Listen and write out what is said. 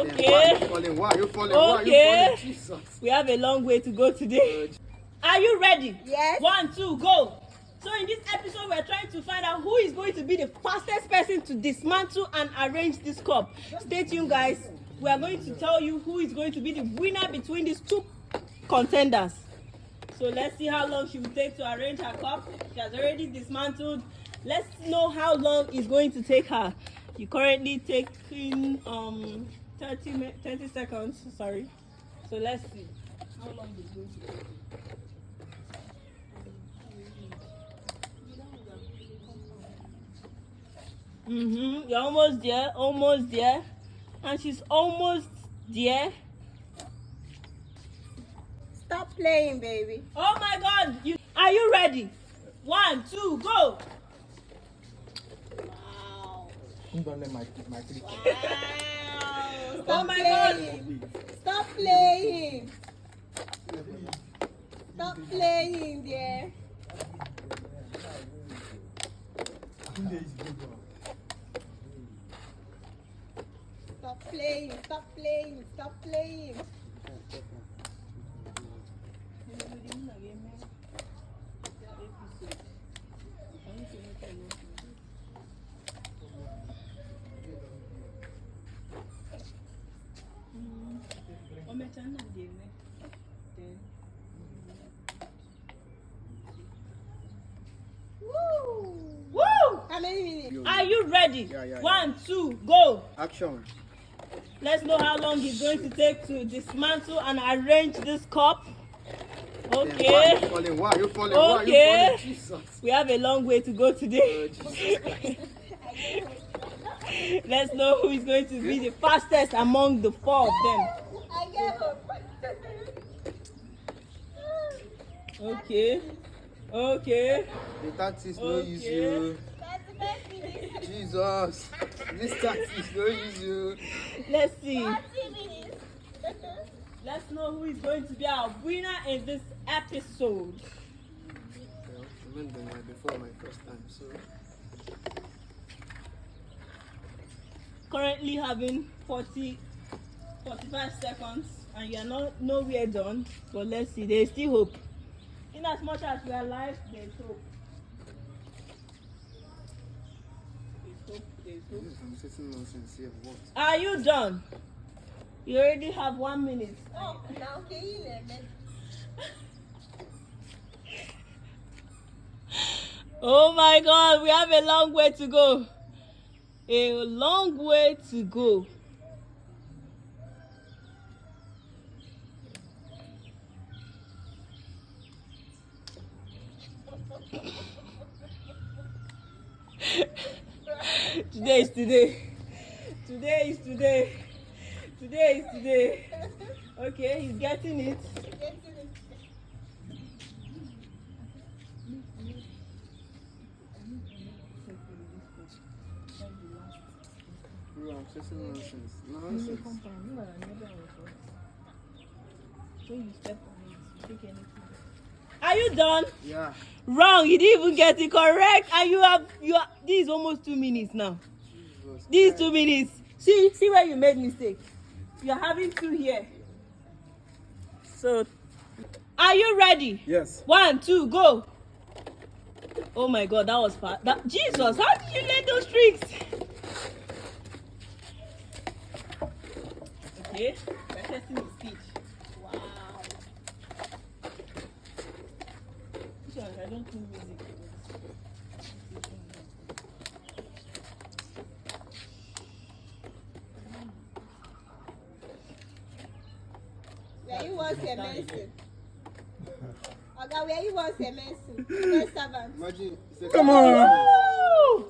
Okay. Why are you falling? Why are you falling? Why are you falling? Jesus. We have a long way to go today. Are you ready? Yes. 1, 2, go. So in this episode, we're trying to find out who is going to be the fastest person to dismantle and arrange this cup. Stay tuned, guys. We are going to tell you who is going to be the winner between these two contenders. So let's see how long she will take to arrange her cup. She has already dismantled. Let's know how long it's going to take her. You currently taking 30 seconds. Sorry. So let's see how long it's going to take. You're almost there, and she's almost there. Stop playing, baby. Oh my God! Are you ready? 1, 2, go! Wow. Don't let my click. Wow. Stop Oh my playing. Stop playing. Stop playing, dear. Stop playing. Stop playing. Stop playing. Woo! Woo! How many minutes? Are you ready? Yeah. 1, 2, go! Action. Let's know how long it's going to take to dismantle and arrange this cup. Why are you Okay. falling? Why are you falling? Why are you Okay. falling? Jesus. We have a long way to go today. Jesus. Let's know who is going to be the fastest among the 4 of them. I gave up. Okay. Okay. The tactics no Okay. use you. That's the best minutes. Jesus. This tactics no use you. Let's see. 30 minutes. Let's know who is going to be our winner in this episode. Well, I went there before my first time, so Currently having 45 seconds, and you are not nowhere done. But let's see. There is still hope. In as much as we are alive, there is hope. There is hope. I'm sitting nonsense here. What? Are you done? You already have 1 minute. Oh, now can you let me? Oh my God, we have a long way to go. A long way to go. Today is today. Today is today. Today is today. Okay, he's getting it. Bro, I'm sitting nonsense. Nonsense. Are you done? Yeah. Wrong, you didn't even get it correct. And you are this is almost 2 minutes now. Jesus. These 2 minutes. See where you made mistake. You're having 2 here. So are you ready? Yes. 1, 2, go. Oh my God, that was fast. Jesus, how did you learn those tricks? Okay, we're testing the speech. Wow. This one, I don't do music. Where you want a medicine? Okay, where you want a medicine? First servant. Imagine. Come on!